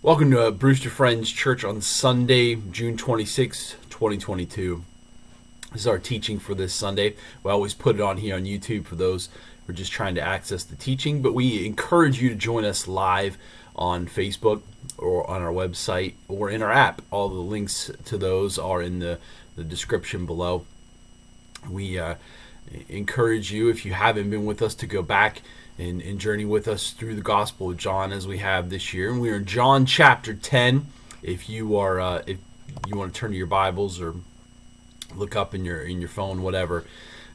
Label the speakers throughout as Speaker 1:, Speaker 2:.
Speaker 1: Welcome to Brewster Friends Church on Sunday, June 26, 2022. This is our teaching for this Sunday. We always put it on here on YouTube for those who are just trying to access the teaching, but we encourage you to join us live on Facebook or on our website or in our app. All the links to those are in the description below. We encourage you, if you haven't been with us, to go back and journey with us through the Gospel of John as we have this year. And we are in John chapter 10. If you want to turn to your Bibles or look up in your phone, whatever.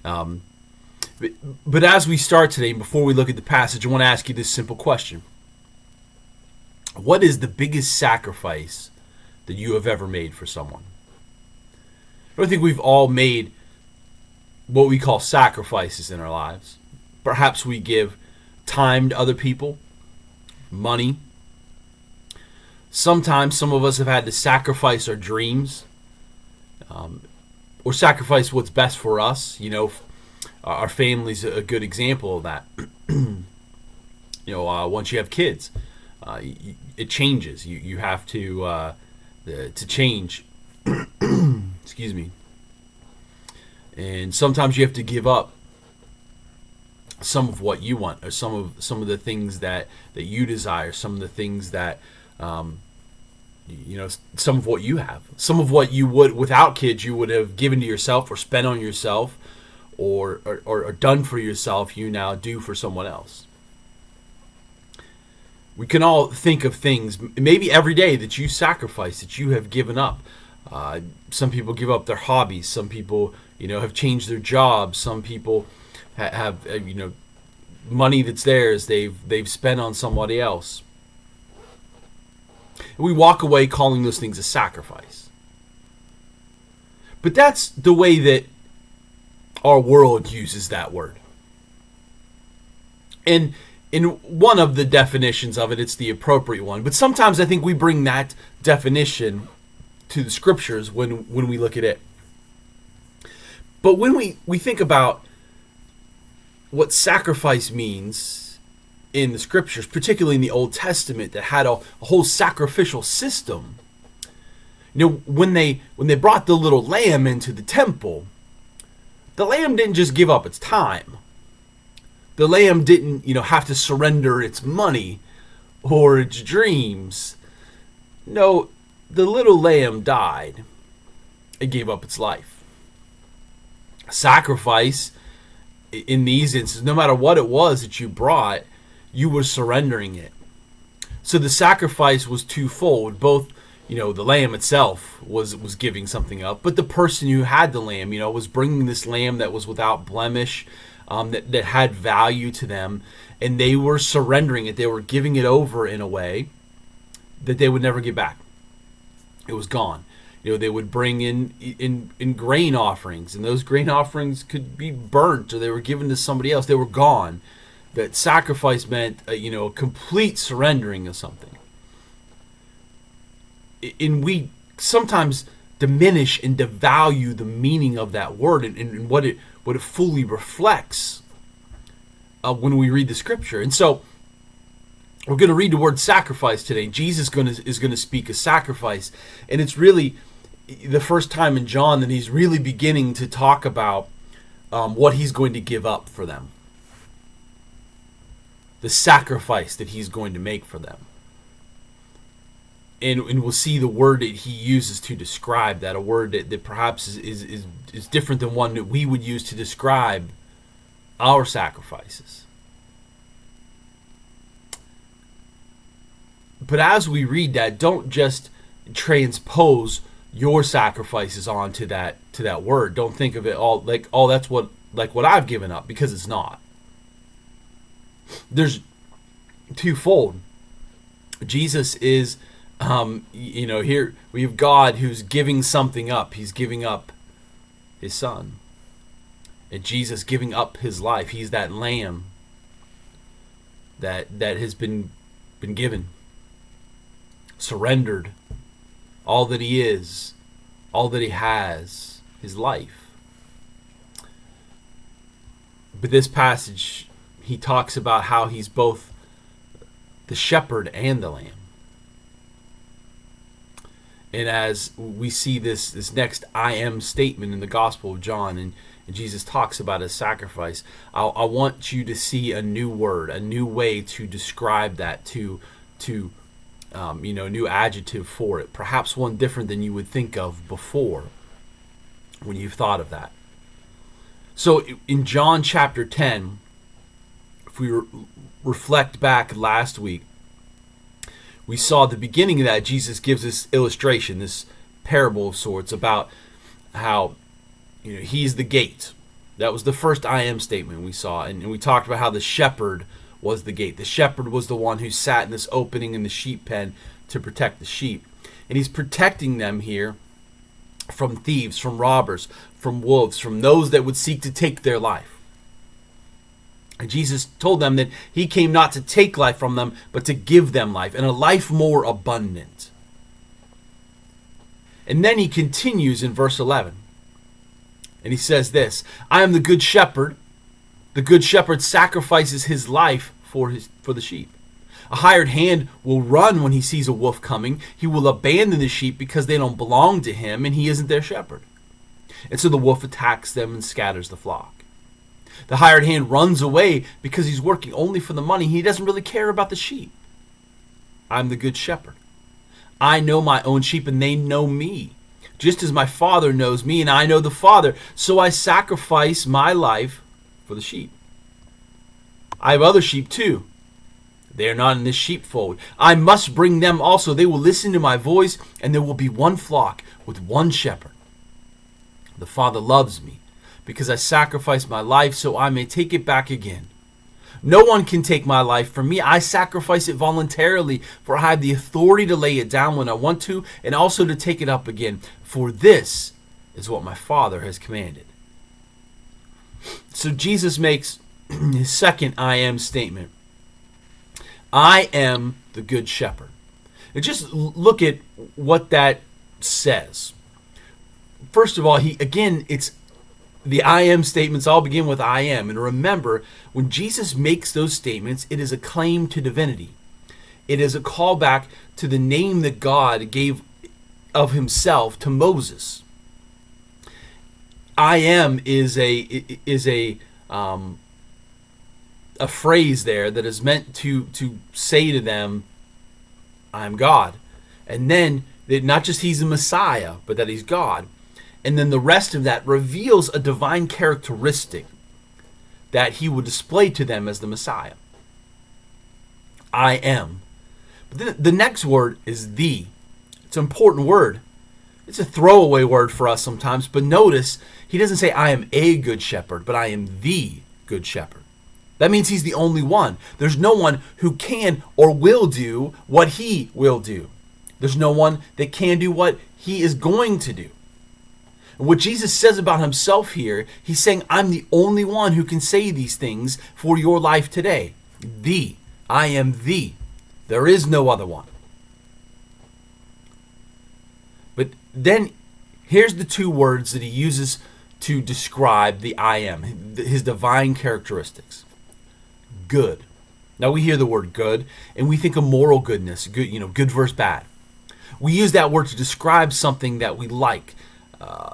Speaker 1: But as we start today, before we look at the passage, I want to ask you this simple question. What is the biggest sacrifice that you have ever made for someone? I don't think we've all made what we call sacrifices in our lives. Perhaps we give time to other people, money. Sometimes some of us have had to sacrifice our dreams, or sacrifice what's best for us. Our family's a good example of that. Once you have kids, it changes. You have to change. Excuse me. And sometimes you have to give up some of what you want, or some of the things that you desire, some of the things that some of what you have, some of what you would, without kids, you would have given to yourself or spent on yourself or done for yourself, you now do for someone else. We can all think of things, maybe every day, that you sacrifice, that you have given up. Some people give up their hobbies. Some people, have changed their jobs. Some people have money that's theirs they've spent on somebody else. And we walk away calling those things a sacrifice. But that's the way that our world uses that word. And in one of the definitions of it, it's the appropriate one. But sometimes I think we bring that definition to the scriptures when we look at it. But when we think about what sacrifice means in the scriptures, particularly in the Old Testament, that had a whole sacrificial system. When they brought the little lamb into the temple, the lamb didn't just give up its time. The lamb didn't, have to surrender its money or its dreams. No, the little lamb died and gave up its life. Sacrifice, in these instances, no matter what it was that you brought, you were surrendering it. So the sacrifice was twofold. Both, the lamb itself was giving something up, but the person who had the lamb, was bringing this lamb that was without blemish, that had value to them, and they were surrendering it. They were giving it over in a way that they would never get back. It was gone. They would bring in grain offerings, and those grain offerings could be burnt, or they were given to somebody else. They were gone. That sacrifice meant a complete surrendering of something. And we sometimes diminish and devalue the meaning of that word and what it fully reflects when we read the scripture. And so we're going to read the word sacrifice today. Jesus is going to speak a sacrifice, and it's really the first time in John that he's really beginning to talk about what he's going to give up for them. The sacrifice that he's going to make for them. And we'll see the word that he uses to describe that, a word that perhaps is different than one that we would use to describe our sacrifices. But as we read that, don't just transpose your sacrifices onto that word. Don't think of it all like, oh, that's what I've given up, because it's not. There's twofold. Jesus is, here we have God who's giving something up. He's giving up his son. And Jesus giving up his life. He's that lamb that has been given, surrendered all that he is, all that he has, his life. But this passage, he talks about how he's both the shepherd and the lamb. And as we see this next I am statement in the Gospel of John, and Jesus talks about his sacrifice, I want you to see a new word, a new way to describe that, to new adjective for it, perhaps one different than you would think of before when you've thought of that. So in John chapter 10, if we reflect back last week, we saw at the beginning of that, Jesus gives this illustration, this parable of sorts, about how he's the gate. That was the first I am statement we saw. And we talked about how the shepherd was the gate. The shepherd was the one who sat in this opening in the sheep pen to protect the sheep. And he's protecting them here from thieves, from robbers, from wolves, from those that would seek to take their life. And Jesus told them that he came not to take life from them, but to give them life, and a life more abundant. And then he continues in verse 11. And he says this, I am the good shepherd. The good shepherd sacrifices his life for the sheep. A hired hand will run when he sees a wolf coming. He will abandon the sheep because they don't belong to him, and he isn't their shepherd. And so the wolf attacks them and scatters the flock. The hired hand runs away because he's working only for the money. He doesn't really care about the sheep. I'm the good shepherd. I know my own sheep and they know me, just as my Father knows me and I know the Father. So I sacrifice my life for the sheep. I have other sheep too. They are not in this sheepfold. I must bring them also. They will listen to my voice, and there will be one flock with one shepherd. The Father loves me, because I sacrifice my life so I may take it back again. No one can take my life from me. I sacrifice it voluntarily, for I have the authority to lay it down when I want to, and also to take it up again. For this is what my Father has commanded. So Jesus makes his second I am statement. I am the good shepherd. And just look at what that says. First of all, it's the I am statements all begin with I am. And remember, when Jesus makes those statements, it is a claim to divinity. It is a callback to the name that God gave of himself to Moses. I am is a phrase there that is meant to say to them, I'm God. And then that not just he's a Messiah, but that he's God. And then the rest of that reveals a divine characteristic that he would display to them as the Messiah. I am. But then the next word is the. It's an important word. It's a throwaway word for us sometimes, but notice he doesn't say I am a good shepherd, but I am the good shepherd. That means he's the only one. There's no one who can or will do what he will do. There's no one that can do what he is going to do. And what Jesus says about himself here, he's saying, I'm the only one who can say these things for your life today. The. I am the. There is no other one. But then here's the two words that he uses to describe the I am, his divine characteristics. Good. Now we hear the word good and we think of moral goodness, good versus bad. We use that word to describe something that we like,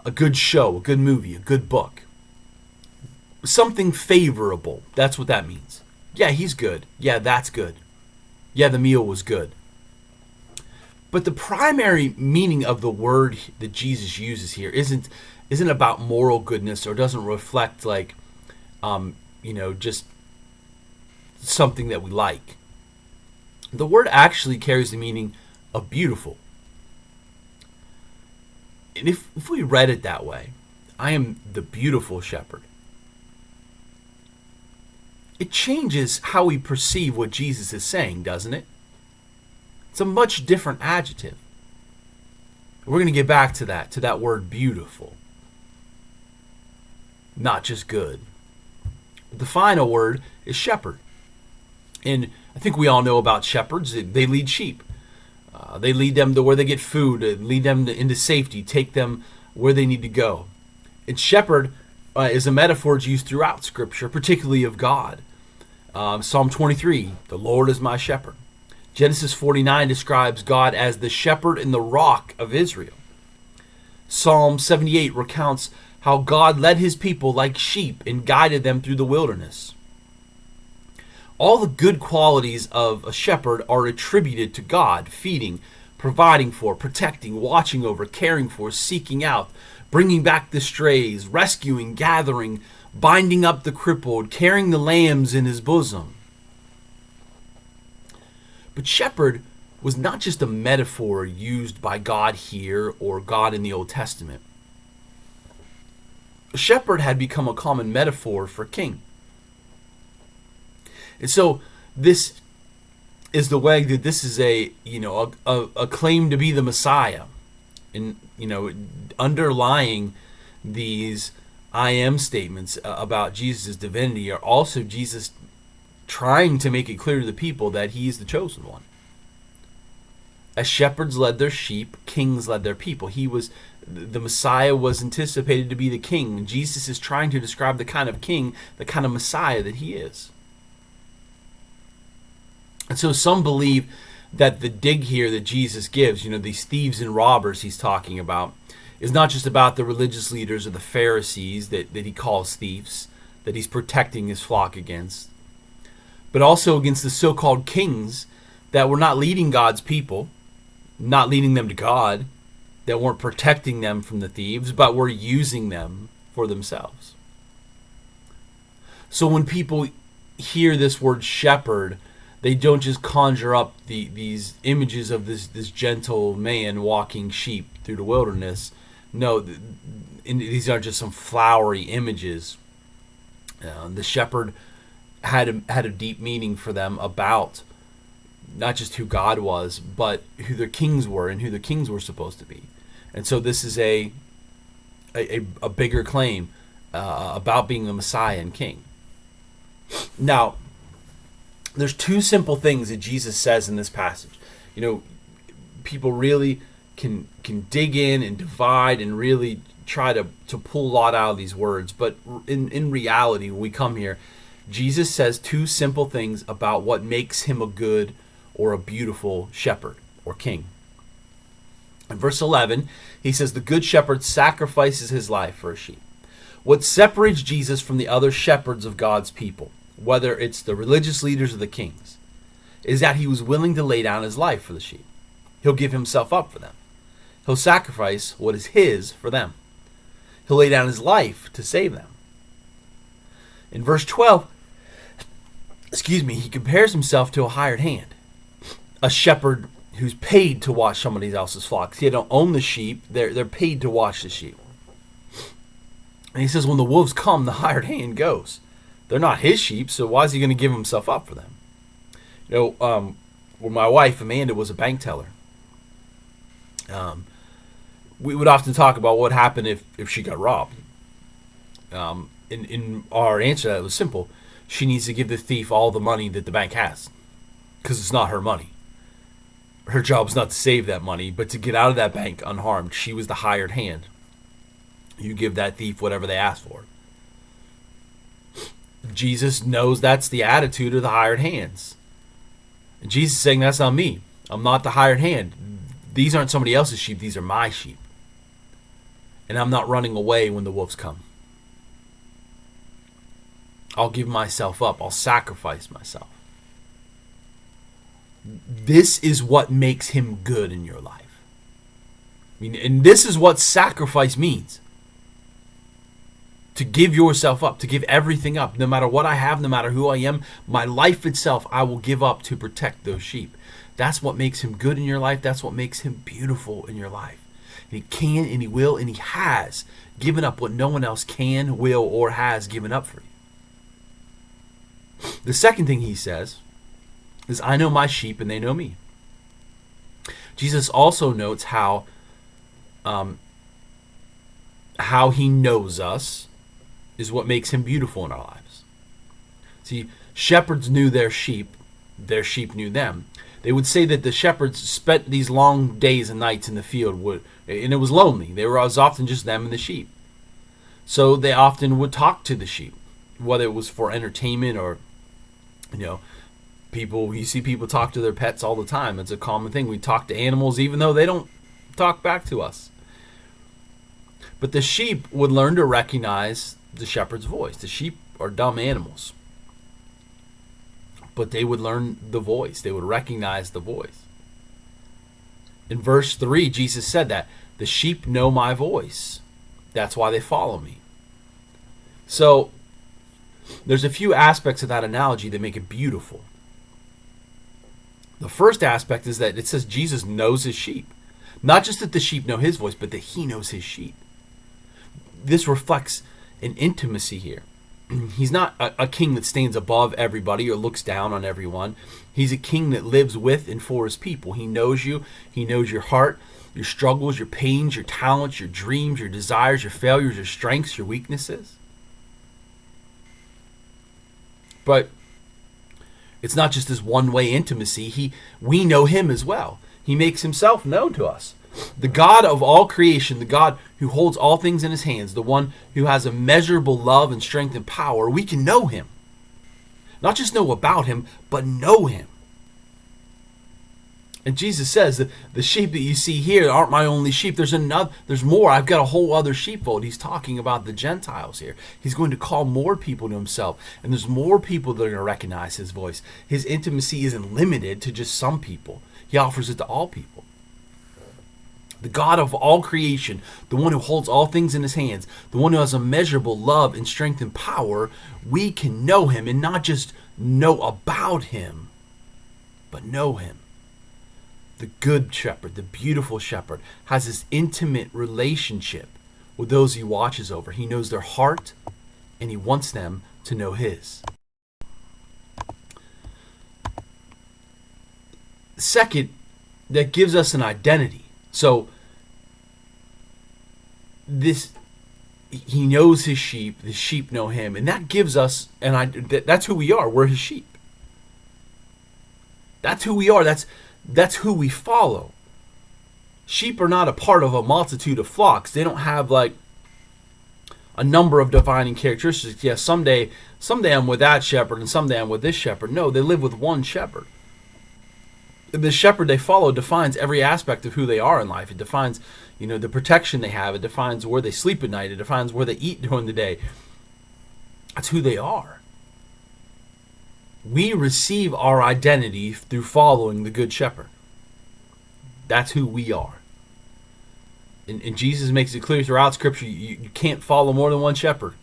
Speaker 1: a good show, a good movie, a good book. Something favorable. That's what that means. Yeah, he's good. Yeah, that's good. Yeah, the meal was good. But the primary meaning of the word that Jesus uses here isn't about moral goodness, or doesn't reflect just something that we like. The word actually carries the meaning of beautiful. And if we read it that way, I am the beautiful shepherd, it changes how we perceive what Jesus is saying, doesn't it? It's a much different adjective. We're going to get back to that word beautiful. Not just good. The final word is shepherd. And I think we all know about shepherds. They lead sheep. They lead them to where they get food, lead them into safety, take them where they need to go. And shepherd is a metaphor used throughout Scripture, particularly of God. Psalm 23, the Lord is my shepherd. Genesis 49 describes God as the shepherd and the rock of Israel. Psalm 78 recounts how God led his people like sheep and guided them through the wilderness. All the good qualities of a shepherd are attributed to God: feeding, providing for, protecting, watching over, caring for, seeking out, bringing back the strays, rescuing, gathering, binding up the crippled, carrying the lambs in his bosom. But shepherd was not just a metaphor used by God here or God in the Old Testament. A shepherd had become a common metaphor for king. And so this is the way that this is a claim to be the Messiah. And underlying these I am statements about Jesus' divinity are also Jesus trying to make it clear to the people that he is the chosen one. As shepherds led their sheep, kings led their people. The Messiah was anticipated to be the king. And Jesus is trying to describe the kind of king, the kind of Messiah that he is. And so some believe that the dig here that Jesus gives, these thieves and robbers he's talking about, is not just about the religious leaders or the Pharisees that he calls thieves, that he's protecting his flock against, but also against the so-called kings that were not leading God's people, not leading them to God, that weren't protecting them from the thieves, but were using them for themselves. So when people hear this word shepherd, they don't just conjure up these images of this gentle man walking sheep through the wilderness. No, these aren't just some flowery images. The shepherd had a deep meaning for them about not just who God was, but who their kings were and who their kings were supposed to be. And so this is a bigger claim about being the Messiah and king. Now, there's two simple things that Jesus says in this passage. People really can dig in and divide and really try to pull a lot out of these words. But in reality, when we come here, Jesus says two simple things about what makes him a good or a beautiful shepherd or king. In verse 11, he says, the good shepherd sacrifices his life for a sheep. What separates Jesus from the other shepherds of God's people, whether it's the religious leaders or the kings, is that he was willing to lay down his life for the sheep. He'll give himself up for them. He'll sacrifice what is his for them. He'll lay down his life to save them. In verse 12, he compares himself to a hired hand, a shepherd who's paid to watch somebody else's flocks. They don't own the sheep, they're paid to watch the sheep. And he says when the wolves come, the hired hand goes. They're not his sheep, so why is he going to give himself up for them? When my wife, Amanda, was a bank teller, we would often talk about what happened if she got robbed. In our answer to that, it was simple. She needs to give the thief all the money that the bank has, because it's not her money. Her job's not to save that money, but to get out of that bank unharmed. She was the hired hand. You give that thief whatever they ask for. Jesus knows that's the attitude of the hired hands. And Jesus is saying, that's not me. I'm not the hired hand. These aren't somebody else's sheep. These are my sheep. And I'm not running away when the wolves come. I'll give myself up. I'll sacrifice myself. This is what makes him good in your life. And this is what sacrifice means. To give yourself up, to give everything up. No matter what I have, no matter who I am, my life itself, I will give up to protect those sheep. That's what makes him good in your life. That's what makes him beautiful in your life. And he can, and he will, and he has given up what no one else can, will, or has given up for you. The second thing he says is, I know my sheep and they know me. Jesus also notes how he knows us is what makes him beautiful in our lives. See, shepherds knew their sheep knew them. They would say that the shepherds spent these long days and nights in the field, and it was lonely. It was often just them and the sheep. So they often would talk to the sheep, whether it was for entertainment or, You see people talk to their pets all the time. It's a common thing. We talk to animals even though they don't talk back to us. But the sheep would learn to recognize the shepherd's voice. The sheep are dumb animals, but they would learn the voice. They would recognize the voice. In verse 3, Jesus said that the sheep know my voice. That's why they follow me. So there's a few aspects of that analogy that make it beautiful. The first aspect is that it says Jesus knows his sheep. Not just that the sheep know his voice, but that he knows his sheep. This reflects an intimacy here. He's not a king that stands above everybody or looks down on everyone. He's a king that lives with and for his people. He knows you. He knows your heart, your struggles, your pains, your talents, your dreams, your desires, your failures, your strengths, your weaknesses. But it's not just this one-way intimacy. We know him as well. He makes himself known to us. The God of all creation, the God who holds all things in his hands, the one who has immeasurable love and strength and power, we can know him. Not just know about him, but know him. And Jesus says that the sheep that you see here aren't my only sheep. There's more. I've got a whole other sheepfold. He's talking about the Gentiles here. He's going to call more people to himself. And there's more people that are going to recognize his voice. His intimacy isn't limited to just some people. He offers it to all people. The God of all creation, the one who holds all things in his hands, the one who has immeasurable love and strength and power, we can know him, and not just know about him, but know him. The good shepherd, the beautiful shepherd, has this intimate relationship with those he watches over. He knows their heart, and he wants them to know his. Second, that gives us an identity. So, he knows his sheep, the sheep know him, and that gives us that's who we are. We're his sheep. That's who we are. That's who we follow. Sheep are not a part of a multitude of flocks. They don't have like a number of defining characteristics. Yeah, someday I'm with that shepherd and someday I'm with this shepherd. No, they live with one shepherd. The shepherd they follow defines every aspect of who they are in life. It defines, the protection they have. It defines where they sleep at night. It defines where they eat during the day. That's who they are. We receive our identity through following the Good Shepherd. That's who we are. And Jesus makes it clear throughout Scripture, you can't follow more than one shepherd.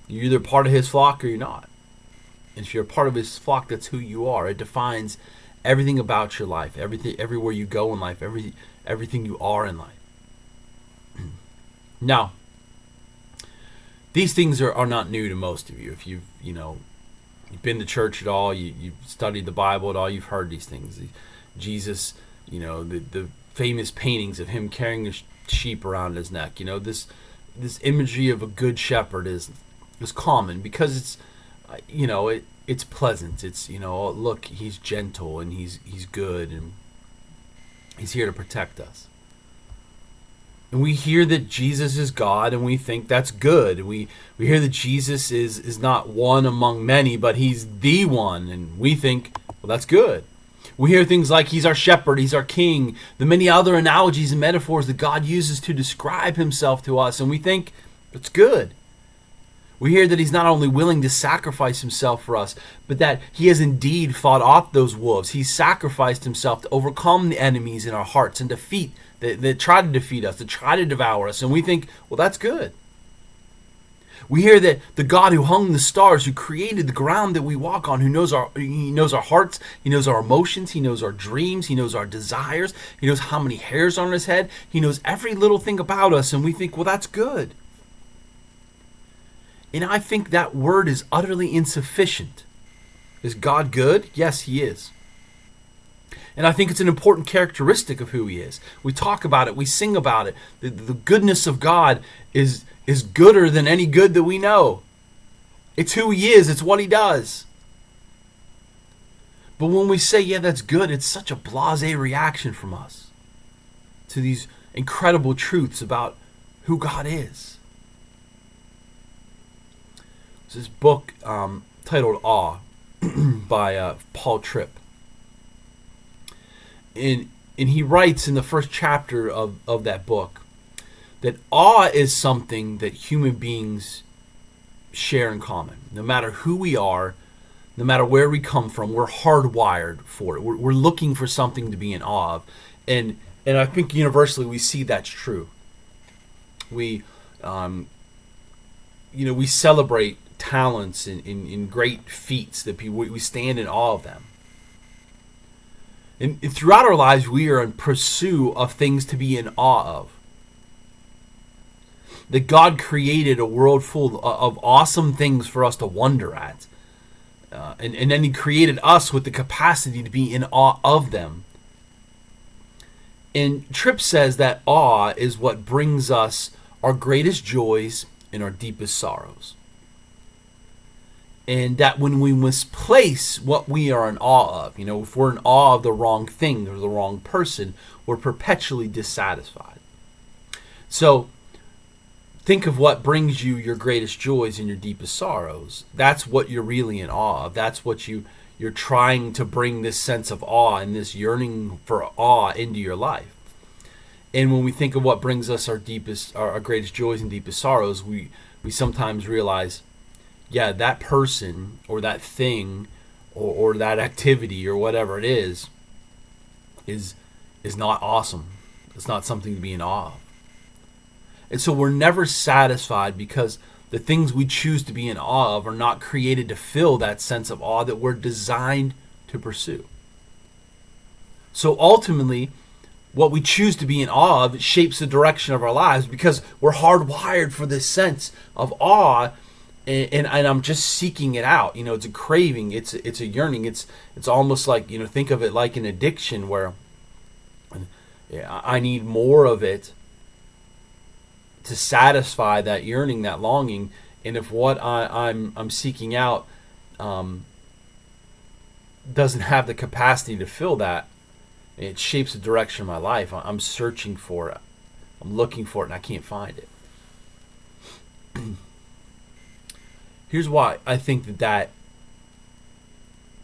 Speaker 1: You're either part of his flock or you're not. And if you're a part of his flock, that's who you are. It defines everything about your life, everywhere you go in life, everything you are in life. Now, these things are not new to most of you. If you've been to church at all, you've studied the Bible at all, you've heard these things. Jesus, the famous paintings of him carrying a sheep around his neck. This imagery of a good shepherd is common because it's it's pleasant. It's look, he's gentle and he's good and he's here to protect us. And we hear that Jesus is God and we think that's good. And we hear that Jesus is not one among many, but he's the one, and we think, well, that's good. We hear things like he's our shepherd, he's our king, the many other analogies and metaphors that God uses to describe himself to us, and we think it's good. We hear that he's not only willing to sacrifice himself for us, but that he has indeed fought off those wolves. He's sacrificed himself to overcome the enemies in our hearts and defeat that try to defeat us, that try to devour us. And we think, well, that's good. We hear that the God who hung the stars, who created the ground that we walk on, he knows our hearts, he knows our emotions, he knows our dreams, he knows our desires, he knows how many hairs on his head, he knows every little thing about us, and we think, well, that's good. And I think that word is utterly insufficient. Is God good? Yes, he is. And I think it's an important characteristic of who he is. We talk about it, we sing about it. The goodness of God is gooder than any good that we know. It's who he is, it's what he does. But when we say, yeah, that's good, it's such a blasé reaction from us to these incredible truths about who God is. There's this book titled Awe. by Paul Tripp. And he writes in the first chapter of that book that awe is something that human beings share in common. No matter who we are, no matter where we come from, we're hardwired for it. We're looking for something to be in awe of. And I think universally we see that's true. We, we celebrate talents in great feats that we stand in awe of them. And throughout our lives, we are in pursuit of things to be in awe of. That God created a world full of awesome things for us to wonder at. And then he created us with the capacity to be in awe of them. And Tripp says that awe is what brings us our greatest joys and our deepest sorrows. And that when we misplace what we are in awe of, if we're in awe of the wrong thing or the wrong person, we're perpetually dissatisfied. So think of what brings you your greatest joys and your deepest sorrows. That's what you're really in awe of. That's what you're trying to bring this sense of awe and this yearning for awe into your life. And when we think of what brings us our greatest joys and deepest sorrows, we sometimes realize, yeah, that person or that thing or that activity or whatever it is not awesome. It's not something to be in awe of. And so we're never satisfied because the things we choose to be in awe of are not created to fill that sense of awe that we're designed to pursue. So ultimately, what we choose to be in awe of shapes the direction of our lives because we're hardwired for this sense of awe. And I'm just seeking it out. It's a craving. It's a yearning. It's almost like, think of it like an addiction where I need more of it to satisfy that yearning, that longing. And if what I'm seeking out doesn't have the capacity to fill that, it shapes the direction of my life. I'm searching for it. I'm looking for it, and I can't find it. Here's why I think that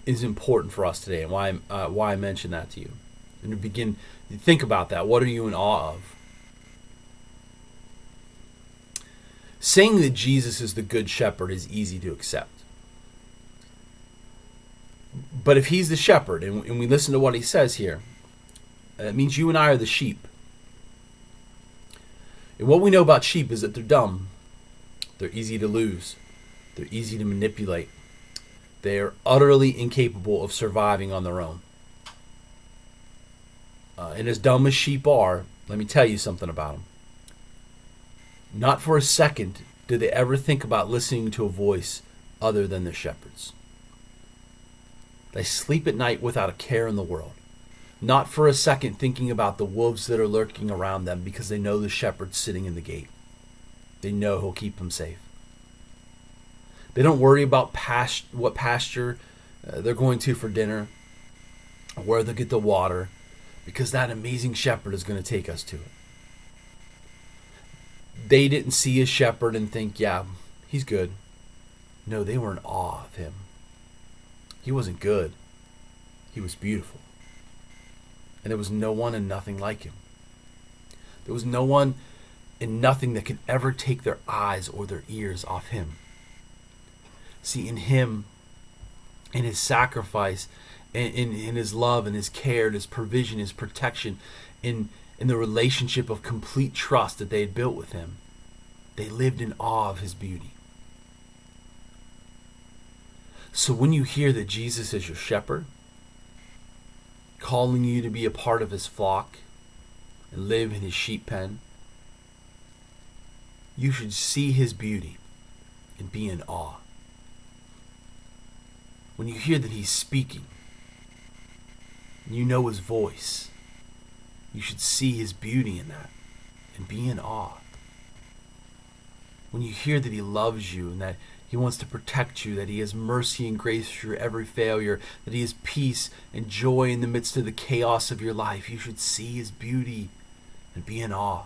Speaker 1: is important for us today, and why I mention that to you. And to begin, think about that. What are you in awe of? Saying that Jesus is the good shepherd is easy to accept. But if he's the shepherd, and we listen to what he says here, it means you and I are the sheep. And what we know about sheep is that they're dumb. They're easy to lose. They're easy to manipulate. They are utterly incapable of surviving on their own. And as dumb as sheep are, let me tell you something about them. Not for a second do they ever think about listening to a voice other than the shepherd's. They sleep at night without a care in the world. Not for a second thinking about the wolves that are lurking around them because they know the shepherd's sitting in the gate. They know he'll keep them safe. They don't worry about what pasture they're going to for dinner, or where they'll get the water, because that amazing shepherd is going to take us to it. They didn't see a shepherd and think, yeah, he's good. No, they were in awe of him. He wasn't good. He was beautiful. And there was no one and nothing like him. There was no one and nothing that could ever take their eyes or their ears off him. See, in him, in his sacrifice, in his love and his care, and his provision, his protection, in the relationship of complete trust that they had built with him, they lived in awe of his beauty. So when you hear that Jesus is your shepherd, calling you to be a part of his flock and live in his sheep pen, you should see his beauty and be in awe. When you hear that he's speaking, you know his voice, you should see his beauty in that and be in awe. When you hear that he loves you and that he wants to protect you, that he has mercy and grace for your every failure, that he has peace and joy in the midst of the chaos of your life, you should see his beauty and be in awe.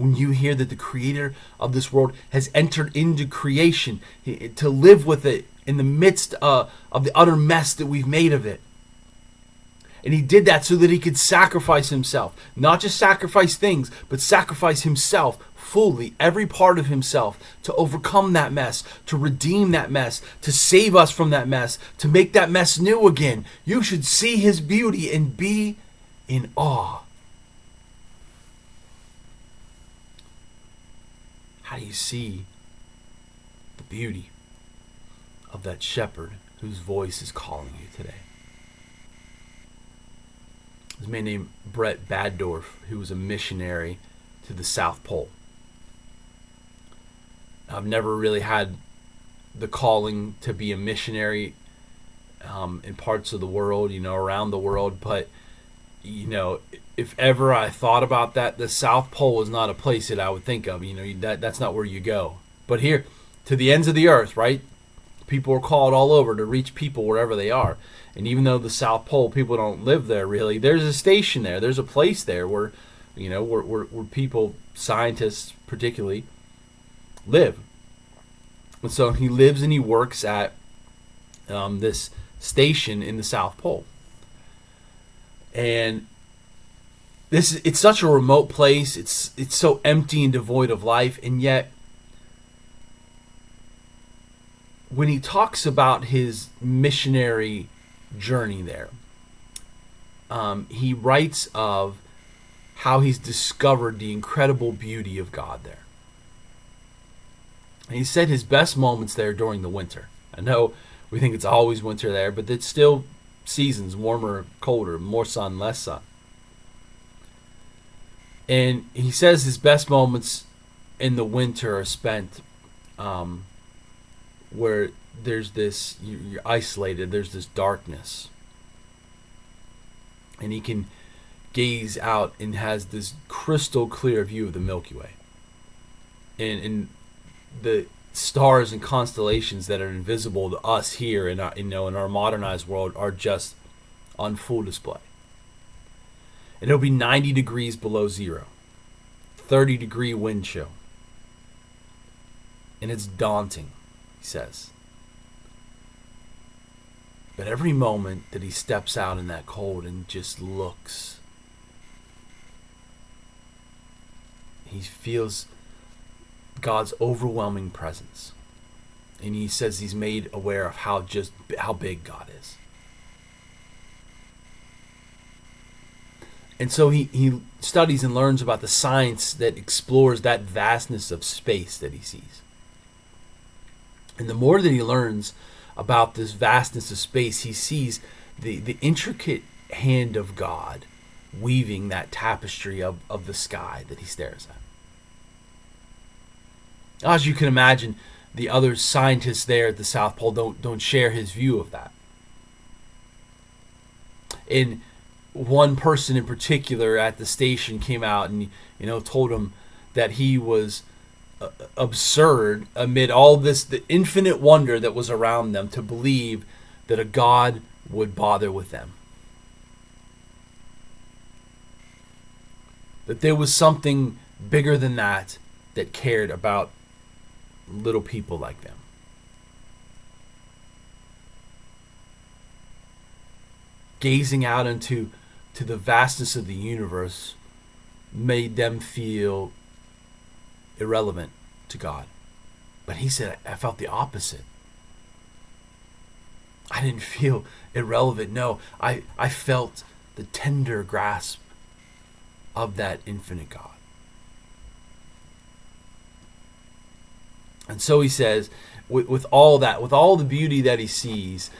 Speaker 1: when you hear that the creator of this world has entered into creation to live with it in the midst of the utter mess that we've made of it. And he did that so that he could sacrifice himself. Not just sacrifice things, but sacrifice himself fully, every part of himself, to overcome that mess, to redeem that mess, to save us from that mess, to make that mess new again. You should see his beauty and be in awe. How do you see the beauty of that shepherd whose voice is calling you today? There's a man named Brett Baddorf who was a missionary to the South Pole. I've never really had the calling to be a missionary in parts of the world, around the world, but if ever I thought about that, the South Pole is not a place that I would think of. That's not where you go. But here, to the ends of the earth, right? People are called all over to reach people wherever they are. And even though the South Pole, people don't live there really, there's a station there. There's a place there where, where people, scientists particularly, live. And so he lives and he works at this station in the South Pole. And it's such a remote place. It's so empty and devoid of life, and yet when he talks about his missionary journey there, he writes of how he's discovered the incredible beauty of God there. And he said his best moments there during the winter. I know we think it's always winter there, but it's still seasons, warmer, colder, more sun, less sun. And he says his best moments in the winter are spent where there's this, you're isolated, there's this darkness. And he can gaze out and has this crystal clear view of the Milky Way. And the stars and constellations that are invisible to us here in our modernized world are just on full display. And it'll be 90 degrees below zero, 30-degree wind chill. And it's daunting, he says. But every moment that he steps out in that cold and just looks, he feels God's overwhelming presence. And he says he's made aware of how big God is. And so he studies and learns about the science that explores that vastness of space that he sees. And the more that he learns about this vastness of space, he sees the intricate hand of God weaving that tapestry of the sky that he stares at. As you can imagine, the other scientists there at the South Pole don't share his view of that. And one person in particular at the station came out and told him that he was absurd amid all this, the infinite wonder that was around them, to believe that a God would bother with them. That there was something bigger than that cared about little people like them. Gazing out into the vastness of the universe made them feel irrelevant to God. But he said, I felt the opposite. I didn't feel irrelevant. No, I felt the tender grasp of that infinite God. And so he says, with all that, with all the beauty that he sees,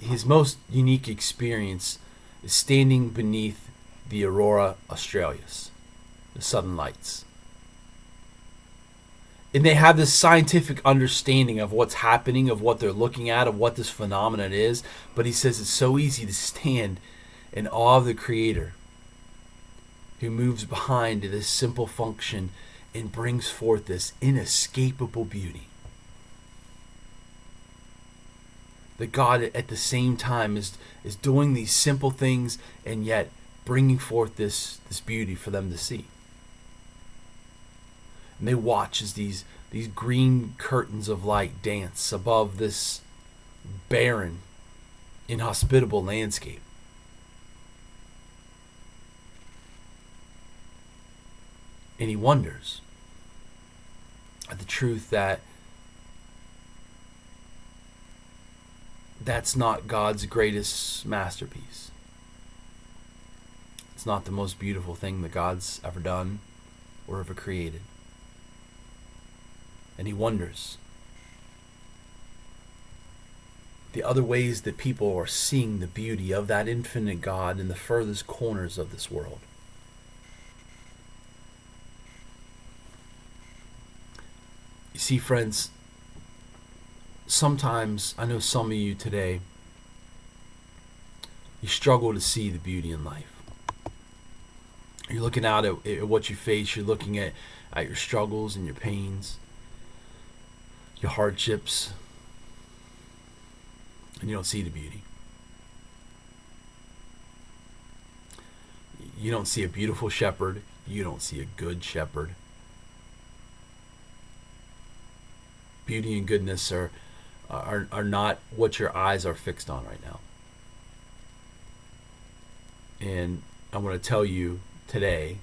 Speaker 1: his most unique experience is standing beneath the aurora australis, the southern lights. And they have this scientific understanding of what's happening, of what they're looking at, of what this phenomenon is. But he says it's so easy to stand in awe of the Creator who moves behind this simple function and brings forth this inescapable beauty. That God at the same time is doing these simple things and yet bringing forth this beauty for them to see. And they watch as these green curtains of light dance above this barren, inhospitable landscape. And he wonders at the truth that that's not God's greatest masterpiece. It's not the most beautiful thing that God's ever done or ever created. And he wonders the other ways that people are seeing the beauty of that infinite God in the furthest corners of this world. You see, friends, sometimes, I know some of you today, you struggle to see the beauty in life. You're looking out at what you face. You're looking at your struggles and your pains, your hardships, and you don't see the beauty. You don't see a beautiful shepherd. You don't see a good shepherd. Beauty and goodness are not what your eyes are fixed on right now. And I want to tell you today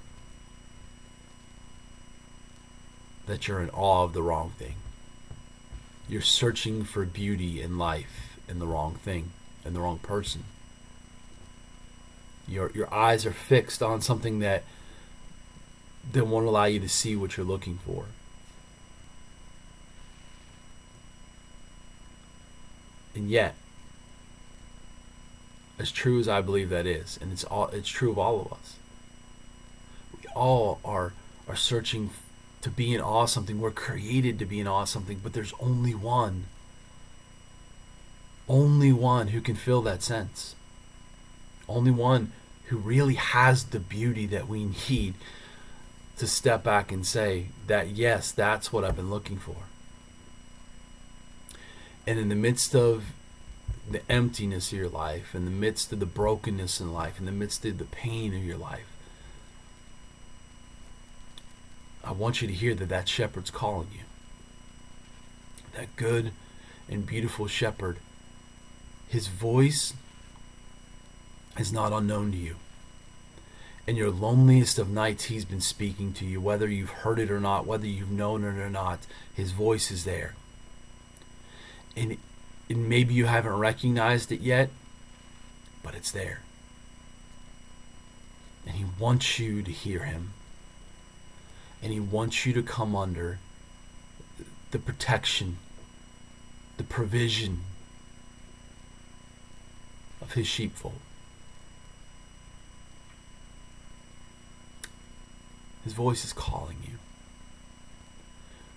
Speaker 1: that you're in awe of the wrong thing. You're searching for beauty in life in the wrong thing, in the wrong person. Your eyes are fixed on something that won't allow you to see what you're looking for. And yet, as true as I believe that is, and it's true of all of us, we all are searching to be in awe of something. We're created to be in awe of something, but there's only one who can fill that sense. Only one who really has the beauty that we need to step back and say that, yes, that's what I've been looking for. And in the midst of the emptiness of your life, in the midst of the brokenness in life, in the midst of the pain of your life, I want you to hear that shepherd's calling you. That good and beautiful shepherd, his voice is not unknown to you. In your loneliest of nights, he's been speaking to you, whether you've heard it or not, whether you've known it or not, his voice is there. And maybe you haven't recognized it yet, but it's there. And he wants you to hear him. And he wants you to come under the protection, the provision of his sheepfold. His voice is calling you,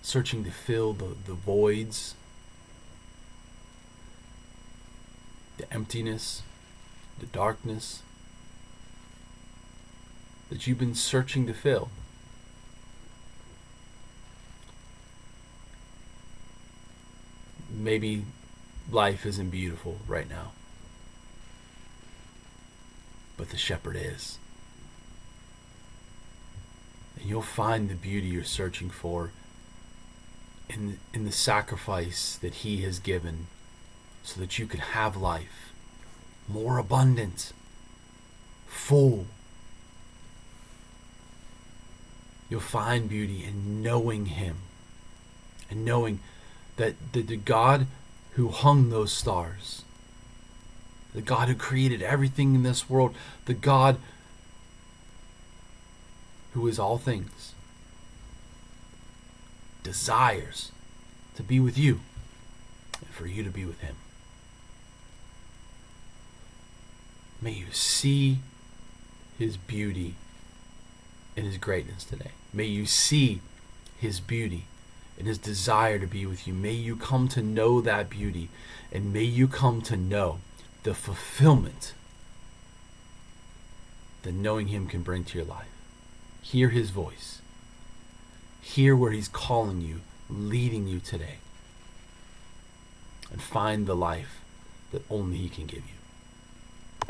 Speaker 1: searching to fill the voids, the emptiness, the darkness that you've been searching to fill. Maybe life isn't beautiful right now, but the shepherd is. And you'll find the beauty you're searching for in the sacrifice that he has given, so that you can have life more abundant, full. You'll find beauty in knowing him, and knowing that the God who hung those stars, the God who created everything in this world, the God who is all things, desires to be with you and for you to be with him. May you see his beauty in his greatness today. May you see his beauty in his desire to be with you. May you come to know that beauty, and may you come to know the fulfillment that knowing him can bring to your life. Hear his voice. Hear where he's calling you, leading you today, and find the life that only he can give you.